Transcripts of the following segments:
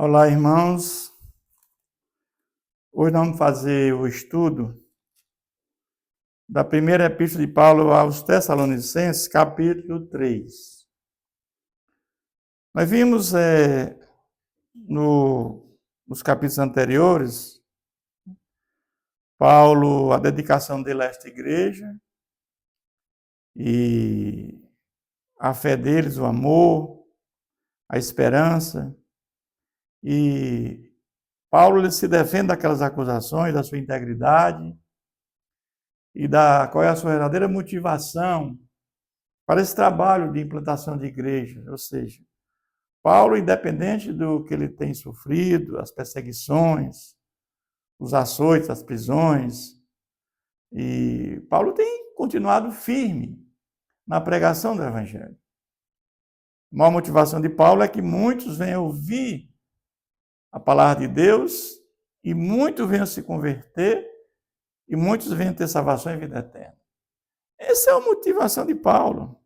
Olá, irmãos. Hoje nós vamos fazer o estudo da primeira epístola de Paulo aos Tessalonicenses, capítulo 3. Nós vimos nos capítulos anteriores, Paulo, a dedicação dele a esta igreja e a fé deles, o amor, a esperança. E Paulo ele se defende daquelas acusações, da sua integridade e qual é a sua verdadeira motivação para esse trabalho de implantação de igreja. Ou seja, Paulo, independente do que ele tem sofrido, as perseguições, os açoites, as prisões, e Paulo tem continuado firme na pregação do Evangelho. A maior motivação de Paulo é que muitos venham ouvir a palavra de Deus e muitos venham se converter e muitos venham ter salvação e vida eterna. Essa é a motivação de Paulo.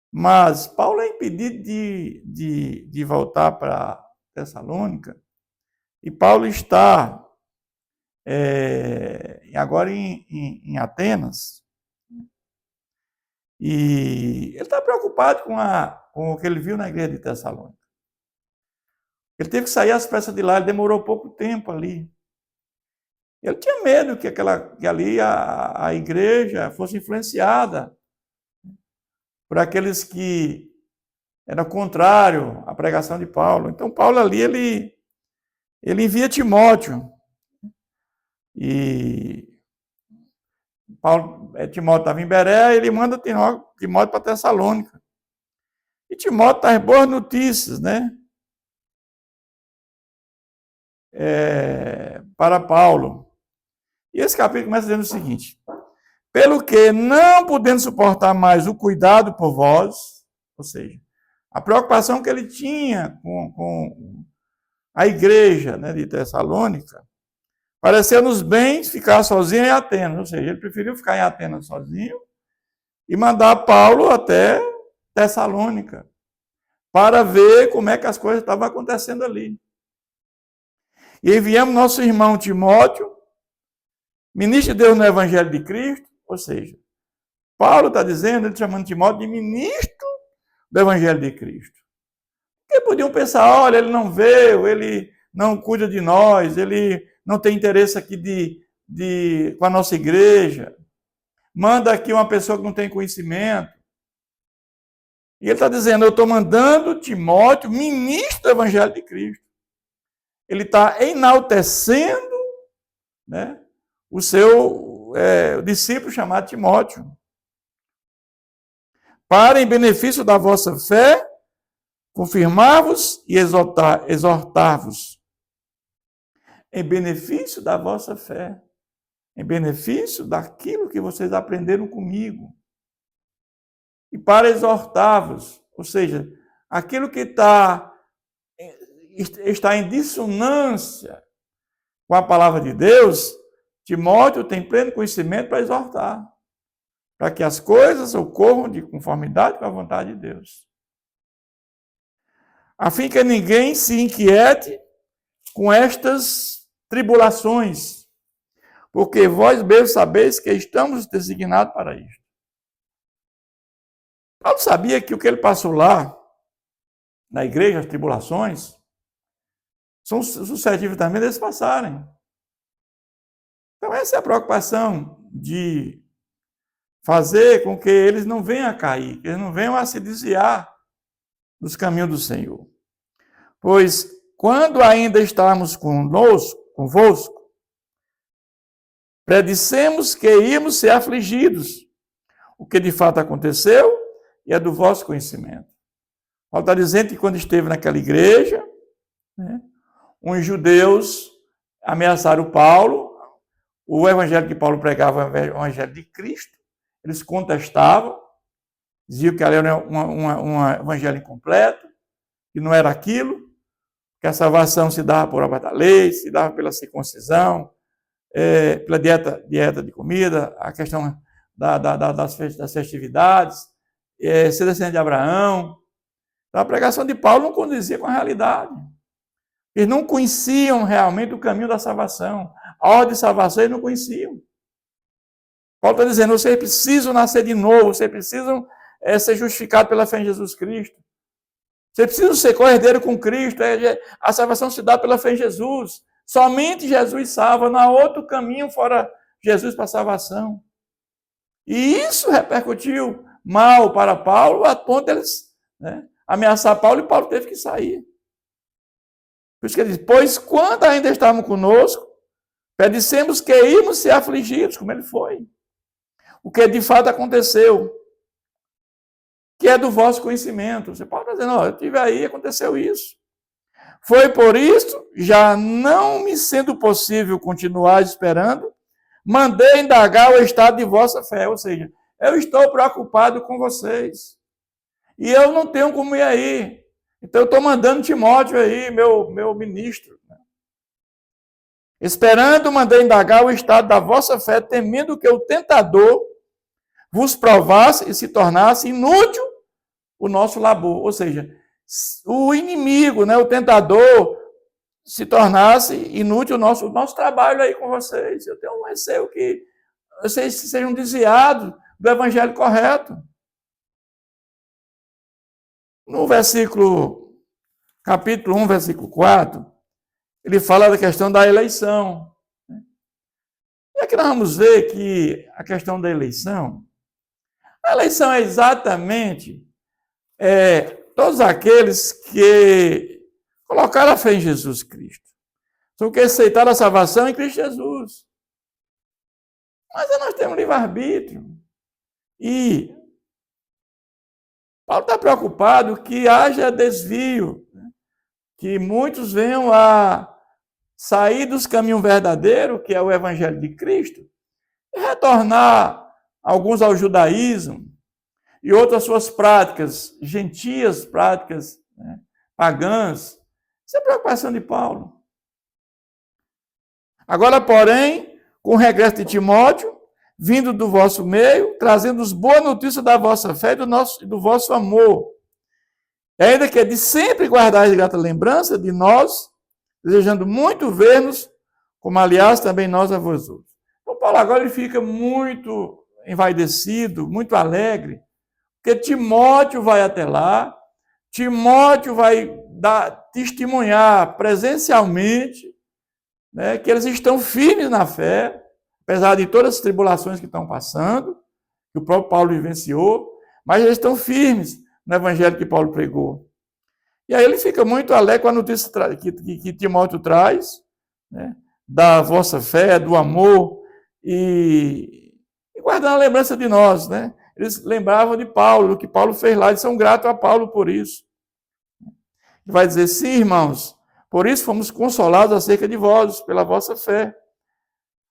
Mas Paulo é impedido de voltar para Tessalônica e Paulo está agora em Atenas e ele está preocupado com o que ele viu na igreja de Tessalônica. Ele teve que sair às pressas de lá, ele demorou pouco tempo ali. Ele tinha medo que ali a igreja fosse influenciada por aqueles que eram contrários à pregação de Paulo. Então, Paulo ali, ele envia Timóteo. E Timóteo estava em Bereia, ele manda Timóteo para Tessalônica. E Timóteo traz boas notícias, né? Para Paulo. E esse capítulo começa dizendo o seguinte: pelo que, não podendo suportar mais o cuidado por vós, ou seja, a preocupação que ele tinha com a igreja, né, de Tessalônica, pareceu-nos bem ficar sozinho em Atenas, ou seja, ele preferiu ficar em Atenas sozinho e mandar Paulo até Tessalônica para ver como é que as coisas estavam acontecendo ali. E enviamos nosso irmão Timóteo, ministro de Deus no Evangelho de Cristo, ou seja, Paulo está dizendo, ele chamando Timóteo de ministro do Evangelho de Cristo. Porque podiam pensar, olha, ele não veio, ele não cuida de nós, ele não tem interesse aqui com a nossa igreja, manda aqui uma pessoa que não tem conhecimento. E ele está dizendo, eu estou mandando Timóteo, ministro do Evangelho de Cristo. Ele está enaltecendo, né, o seu discípulo chamado Timóteo, para, em benefício da vossa fé, confirmar-vos e exortar-vos. Em benefício da vossa fé, em benefício daquilo que vocês aprenderam comigo. E para exortar-vos, ou seja, aquilo que está em dissonância com a palavra de Deus, Timóteo tem pleno conhecimento para exortar, para que as coisas ocorram de conformidade com a vontade de Deus. A fim que ninguém se inquiete com estas tribulações, porque vós mesmos sabeis que estamos designados para isto. Paulo sabia que o que ele passou lá, na igreja, as tribulações, são suscetíveis também deles passarem. Então essa é a preocupação de fazer com que eles não venham a cair, que eles não venham a se desviar dos caminhos do Senhor. Pois, quando ainda estávamos convosco, predissemos que íamos ser afligidos, o que de fato aconteceu e é do vosso conhecimento. Paulo está dizendo que quando esteve naquela igreja, né, uns judeus ameaçaram Paulo, o evangelho que Paulo pregava é o evangelho de Cristo, eles contestavam, diziam que ali era um evangelho incompleto, que não era aquilo, que a salvação se dava por obra da lei, se dava pela circuncisão, pela dieta de comida, a questão das festividades, ser descendente de Abraão. Então, a pregação de Paulo não condizia com a realidade. Eles não conheciam realmente o caminho da salvação. A ordem de salvação eles não conheciam. Paulo está dizendo, vocês precisam nascer de novo, vocês precisam ser justificados pela fé em Jesus Cristo. Vocês precisam ser co-herdeiro com Cristo. A salvação se dá pela fé em Jesus. Somente Jesus salva, não há outro caminho fora Jesus para a salvação. E isso repercutiu mal para Paulo, a ponto de eles ameaçar Paulo, e Paulo teve que sair. Por isso que ele diz, pois quando ainda estavam conosco, pedissemos que íamos ser afligidos, como ele foi. O que de fato aconteceu, que é do vosso conhecimento. Você pode dizer, não, eu estive aí, aconteceu isso. Foi por isso, já não me sendo possível continuar esperando, mandei indagar o estado de vossa fé. Ou seja, eu estou preocupado com vocês. E eu não tenho como ir aí. Então eu estou mandando Timóteo aí, meu ministro. Esperando, mandei indagar o estado da vossa fé, temendo que o tentador vos provasse e se tornasse inútil o nosso labor. Ou seja, o inimigo, o tentador, se tornasse inútil o nosso trabalho aí com vocês. Eu tenho um receio que vocês sejam desviados do evangelho correto. No capítulo 1, versículo 4, ele fala da questão da eleição. E aqui nós vamos ver que a questão da eleição, a eleição é exatamente todos aqueles que colocaram a fé em Jesus Cristo. São que aceitaram a salvação em Cristo Jesus. Mas nós temos livre-arbítrio. E Paulo está preocupado que haja desvio, que muitos venham a sair dos caminhos verdadeiros, que é o Evangelho de Cristo, e retornar alguns ao judaísmo e outros às suas práticas gentias, práticas pagãs. Isso é a preocupação de Paulo. Agora, porém, com o regresso de Timóteo, vindo do vosso meio, trazendo-nos boa notícia da vossa fé e do vosso amor. Ainda que de sempre guardais grata lembrança de nós, desejando muito ver-nos, como aliás também nós a vós outros. Então, Paulo agora ele fica muito envaidecido, muito alegre, porque Timóteo vai até lá, Timóteo vai testemunhar presencialmente que eles estão firmes na fé, apesar de todas as tribulações que estão passando, que o próprio Paulo vivenciou, mas eles estão firmes no evangelho que Paulo pregou. E aí ele fica muito alegre com a notícia que Timóteo traz, da vossa fé, do amor, e guardando a lembrança de nós. Eles lembravam de Paulo, do que Paulo fez lá, eles são gratos a Paulo por isso. Ele vai dizer, sim, irmãos, por isso fomos consolados acerca de vós, pela vossa fé,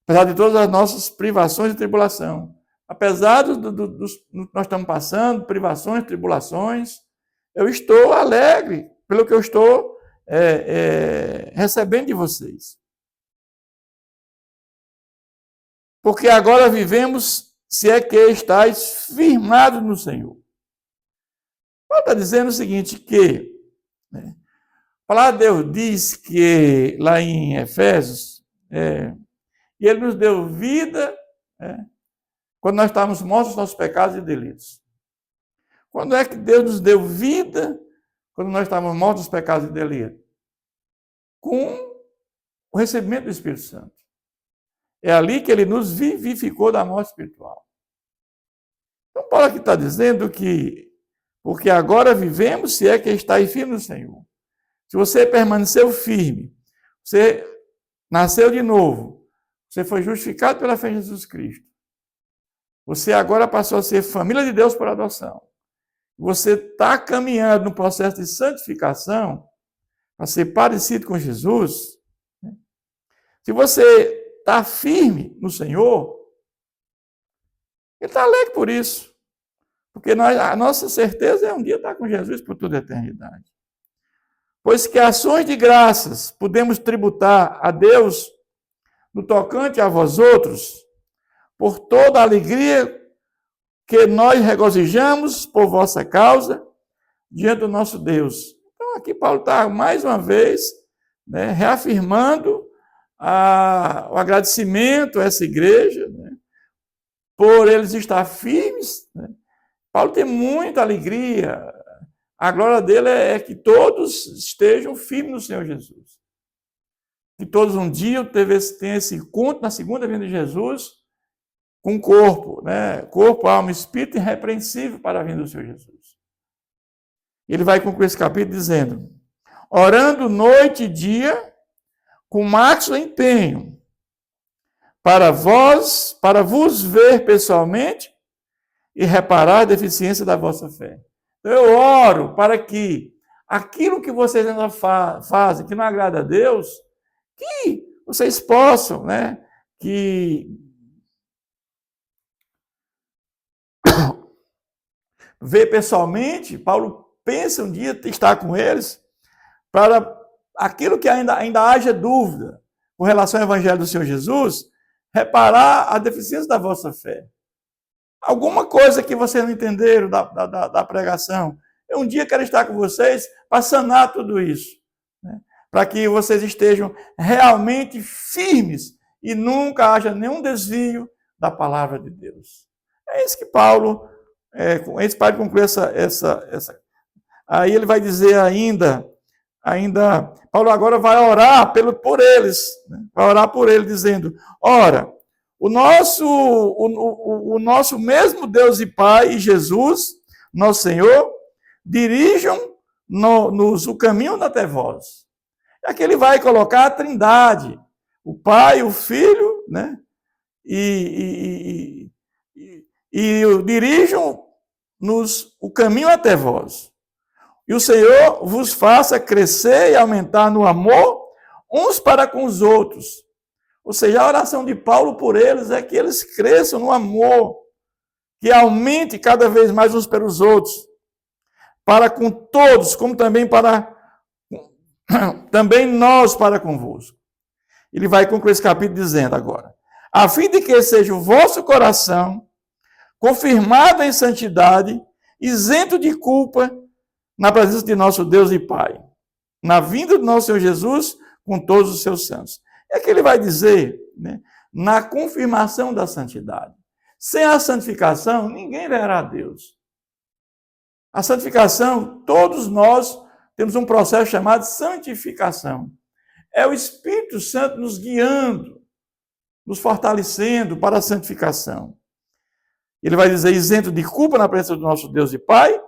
apesar de todas as nossas privações e tribulação. Apesar dos que nós estamos passando, privações, tribulações, eu estou alegre pelo que eu estou recebendo de vocês. Porque agora vivemos, se é que estáis firmados no Senhor. Paulo está dizendo o seguinte, que a palavra de Deus diz que, lá em Efésios, e Ele nos deu vida quando nós estávamos mortos nos nossos pecados e delitos. Quando é que Deus nos deu vida quando nós estávamos mortos nos pecados e delitos? Com o recebimento do Espírito Santo. É ali que Ele nos vivificou da morte espiritual. Então, Paulo aqui está dizendo que, porque agora vivemos, se é que estáis firme no Senhor. Se você permaneceu firme, você nasceu de novo, você foi justificado pela fé em Jesus Cristo. Você agora passou a ser família de Deus por adoção. Você está caminhando no processo de santificação para ser parecido com Jesus. Se você está firme no Senhor, Ele está alegre por isso. Porque a nossa certeza é um dia estar com Jesus por toda a eternidade. Pois que ações de graças podemos tributar a Deus no tocante a vós outros, por toda a alegria que nós regozijamos por vossa causa diante do nosso Deus. Então aqui Paulo está mais uma vez né, reafirmando o agradecimento a essa igreja, né, por eles estar firmes. Né. Paulo tem muita alegria. A glória dele é que todos estejam firmes no Senhor Jesus. Que todos um dia tenham esse encontro na segunda vinda de Jesus com o corpo, né? Corpo, alma e espírito irrepreensível para a vinda do Senhor Jesus. Ele vai concluir esse capítulo dizendo: orando noite e dia, com máximo empenho, para vos ver pessoalmente e reparar a deficiência da vossa fé. Então, eu oro para que aquilo que vocês ainda fazem, que não agrada a Deus, que vocês possam, né, ver pessoalmente. Paulo pensa um dia estar com eles, para aquilo que ainda haja dúvida com relação ao Evangelho do Senhor Jesus, reparar a deficiência da vossa fé. Alguma coisa que vocês não entenderam da pregação. Eu um dia quero estar com vocês para sanar tudo isso, né? Para que vocês estejam realmente firmes e nunca haja nenhum desvio da palavra de Deus. É isso que Paulo, Paulo conclui essa. Aí ele vai dizer ainda, Paulo agora vai orar por eles, né? Vai orar por eles, dizendo: ora, o nosso mesmo Deus e Pai e Jesus, nosso Senhor, dirijam-nos o caminho até vós. Aqui ele vai colocar a Trindade, o Pai, o Filho, né? E dirijam-nos o caminho até vós. E o Senhor vos faça crescer e aumentar no amor uns para com os outros. Ou seja, a oração de Paulo por eles é que eles cresçam no amor, que aumente cada vez mais uns pelos outros, para com todos, como também nós para convosco. Ele vai concluir esse capítulo dizendo agora: a fim de que seja o vosso coração confirmado em santidade, isento de culpa, na presença de nosso Deus e Pai, na vinda do nosso Senhor Jesus, com todos os seus santos. É que ele vai dizer, né, na confirmação da santidade. Sem a santificação, ninguém verá a Deus. A santificação, todos nós temos um processo chamado santificação. É o Espírito Santo nos guiando, nos fortalecendo para a santificação. Ele vai dizer: isento de culpa na presença do nosso Deus e Pai,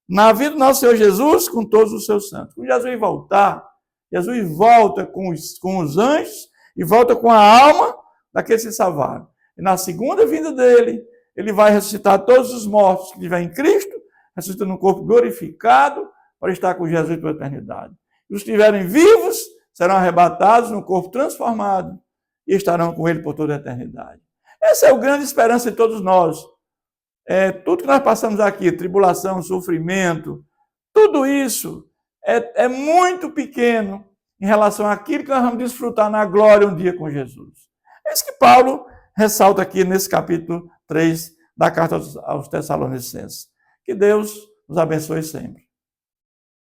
na vida do nosso Senhor Jesus, com todos os seus santos. Quando Jesus voltar, Jesus volta com os anjos e volta com a alma daqueles que se salvaram. E na segunda vinda dele, ele vai ressuscitar todos os mortos que estiverem em Cristo, ressuscitando um corpo glorificado para estar com Jesus pela eternidade. E os que estiverem vivos serão arrebatados num corpo transformado e estarão com ele por toda a eternidade. Essa é a grande esperança de todos nós. Tudo que nós passamos aqui, tribulação, sofrimento, tudo isso é muito pequeno em relação àquilo que nós vamos desfrutar na glória um dia com Jesus. É isso que Paulo ressalta aqui nesse capítulo 3 da carta aos Tessalonicenses. Que Deus nos abençoe sempre.